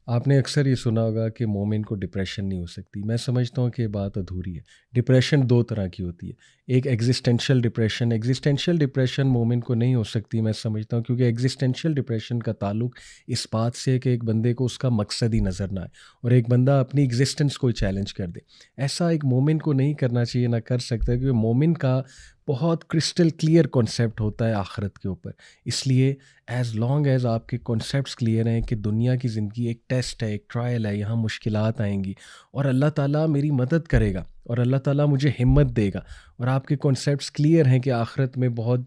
آپ نے اکثر یہ سنا ہوگا کہ مومن کو ڈپریشن نہیں ہو سکتی. میں سمجھتا ہوں کہ یہ بات ادھوری ہے. ڈپریشن دو طرح کی ہوتی ہے. ایک ایگزسٹینشیل ڈپریشن مومن کو نہیں ہو سکتی میں سمجھتا ہوں، کیونکہ ایگزسٹینشیل ڈپریشن کا تعلق اس بات سے ہے کہ ایک بندے کو اس کا مقصد ہی نظر نہ آئے اور ایک بندہ اپنی ایگزسٹنس کو چیلنج کر دے. ایسا ایک مومن کو نہیں کرنا چاہیے، نہ کر سکتا، کیونکہ مومن کا بہت کرسٹل کلیئر کانسیپٹ ہوتا ہے آخرت کے اوپر. اس لیے ایز لانگ ایز آپ کے کانسیپٹس کلیئر ہیں کہ دنیا کی زندگی ایک ٹیسٹ ہے، ایک ٹرائل ہے، یہاں مشکلات آئیں گی اور اللہ تعالیٰ میری مدد کرے گا اور اللہ تعالیٰ مجھے ہمت دے گا، اور آپ کے کانسیپٹس کلیئر ہیں کہ آخرت میں بہت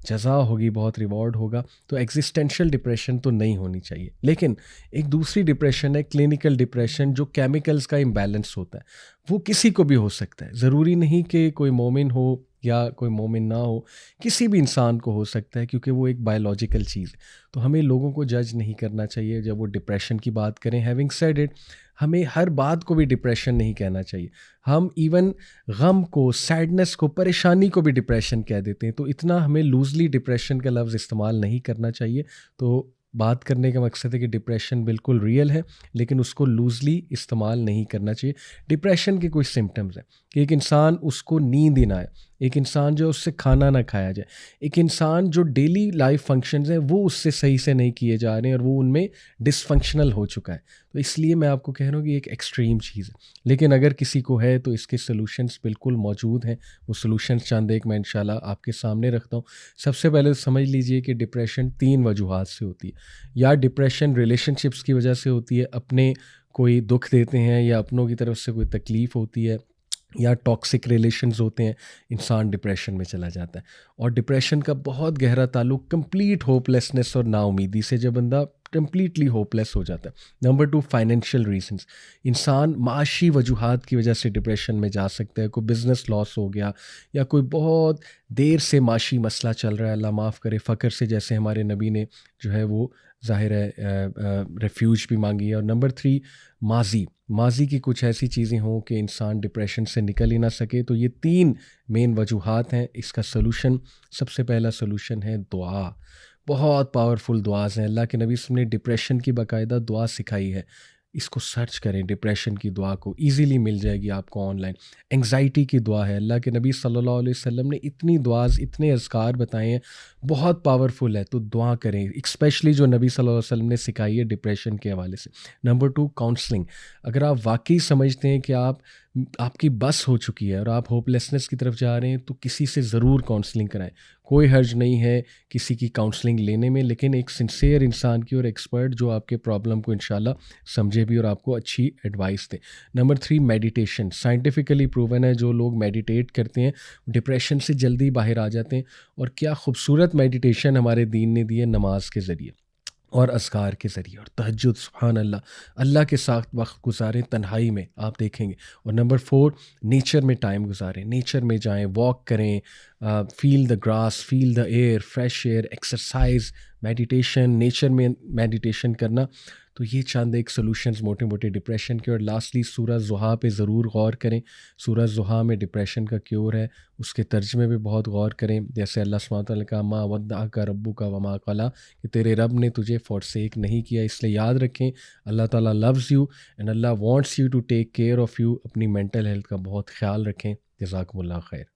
جزا ہوگی، بہت ریوارڈ ہوگا، تو ایگزسٹینشیل ڈپریشن تو نہیں ہونی چاہیے. لیکن ایک دوسری ڈپریشن ہے کلینکل ڈپریشن، جو کیمیکلز کا امبیلنس ہوتا ہے. وہ کسی کو بھی ہو سکتا ہے، ضروری نہیں کہ کوئی مومن ہو یا کوئی مومن نہ ہو، کسی بھی انسان کو ہو سکتا ہے، کیونکہ وہ ایک بایولوجیکل چیز ہے. تو ہمیں لوگوں کو جج نہیں کرنا چاہیے جب وہ ڈپریشن کی بات کریں. ہیونگ سیڈ اٹ، ہمیں ہر بات کو بھی ڈپریشن نہیں کہنا چاہیے. ہم ایون غم کو، سیڈنس کو، پریشانی کو بھی ڈپریشن کہہ دیتے ہیں. تو اتنا ہمیں لوزلی ڈپریشن کا لفظ استعمال نہیں کرنا چاہیے. تو بات کرنے کا مقصد ہے کہ ڈپریشن بالکل ریئل ہے، لیکن اس کو لوزلی استعمال نہیں کرنا چاہیے. ڈپریشن کے کچھ سمٹمز ہیں کہ ایک انسان اس کو نیند ہی نہ آئے، ایک انسان جو اس سے کھانا نہ کھایا جائے، ایک انسان جو ڈیلی لائف فنکشنز ہیں وہ اس سے صحیح سے نہیں کیے جا رہے ہیں اور وہ ان میں ڈس فنکشنل ہو چکا ہے. تو اس لیے میں آپ کو کہہ رہا ہوں کہ ایک ایکسٹریم چیز ہے. لیکن اگر کسی کو ہے تو اس کے سلوشنز بالکل موجود ہیں. وہ سلوشنز چند ایک میں انشاءاللہ آپ کے سامنے رکھتا ہوں. سب سے پہلے سمجھ لیجئے کہ ڈپریشن 3 وجوہات سے ہوتی ہے. یا ڈپریشن ریلیشن شپس کی وجہ سے ہوتی ہے، اپنے کوئی دکھ دیتے ہیں یا اپنوں کی طرف سے کوئی تکلیف ہوتی ہے، یا ٹاکسک ریلیشنز ہوتے ہیں، انسان ڈپریشن میں چلا جاتا ہے. اور ڈپریشن کا بہت گہرا تعلق کمپلیٹ ہوپ لیسنس اور نا امیدی سے، جب بندہ کمپلیٹلی ہوپ لیس ہو جاتا ہے. Number 2، financial reasons. انسان معاشی وجوہات کی وجہ سے ڈپریشن میں جا سکتا ہے. کوئی بزنس لاس ہو گیا، یا کوئی بہت دیر سے معاشی مسئلہ چل رہا ہے، اللہ معاف کرے، فقر سے، جیسے ہمارے نبی نے جو ہے وہ ظاہر ہے ریفیوج بھی مانگی ہے. اور نمبر 3، ماضی کی کچھ ایسی چیزیں ہوں کہ انسان ڈپریشن سے نکل ہی نہ سکے. تو یہ 3 مین وجوہات ہیں. اس کا سلوشن، سب سے پہلا سلوشن ہے دعا. بہت پاورفل دعاز ہیں. اللہ کے نبی صلی اللہ علیہ وسلم نے ڈپریشن کی باقاعدہ دعا سکھائی ہے. اس کو سرچ کریں، ڈپریشن کی دعا کو ایزیلی مل جائے گی آپ کو آن لائن. انگزائٹی کی دعا ہے. اللہ کے نبی صلی اللہ علیہ وسلم نے اتنی دعاز، اتنے اذکار بتائے ہیں، بہت پاورفل ہے. تو دعا کریں، اسپیشلی جو نبی صلی اللہ علیہ وسلم نے سکھائی ہے ڈپریشن کے حوالے سے. Number 2، counselling. اگر آپ واقعی سمجھتے ہیں کہ آپ کی بس ہو چکی ہے اور آپ ہوپ لیسنس کی طرف جا رہے ہیں، تو کسی سے ضرور کاؤنسلنگ کرائیں. کوئی حرج نہیں ہے کسی کی کاؤنسلنگ لینے میں، لیکن ایک سنسیئر انسان کی اور ایکسپرٹ جو آپ کے پرابلم کو انشاءاللہ سمجھے بھی اور آپ کو اچھی ایڈوائس دے. Number 3، meditation. سائنٹیفکلی پروون ہے جو لوگ میڈیٹیٹ کرتے ہیں ڈپریشن سے جلدی باہر آ جاتے ہیں. اور کیا خوبصورت میڈیٹیشن ہمارے دین نے دی ہے، نماز کے ذریعے اور اذکار کے ذریعے اور تہجد. سبحان اللہ، اللہ کے ساتھ وقت گزاریں تنہائی میں، آپ دیکھیں گے. اور نمبر 4، نیچر میں ٹائم گزاریں، نیچر میں جائیں، واک کریں، feel the grass, feel the air, fresh air, exercise, meditation, nature میں میڈیٹیشن کرنا. تو یہ چند ایک سلوشنز موٹے موٹے ڈپریشن کے. اور لاسٹلی سورہ ضحیٰ پہ ضرور غور کریں. سورہ ضحیٰ میں ڈپریشن کا کیور ہے، اس کے ترجمے پہ بہت غور کریں. جیسے اللہ سبحانہ وتعالیٰ نے کہا ما ودعک ربک وما قلی، کہ تیرے رب نے تجھے فورسیک نہیں کیا. اس لیے یاد رکھیں اللہ تعالیٰ لوز یو اینڈ اللہ wants you to take care of you. اپنی مینٹل ہیلتھ کا بہت خیال رکھیں. جزاکم اللہ خیر.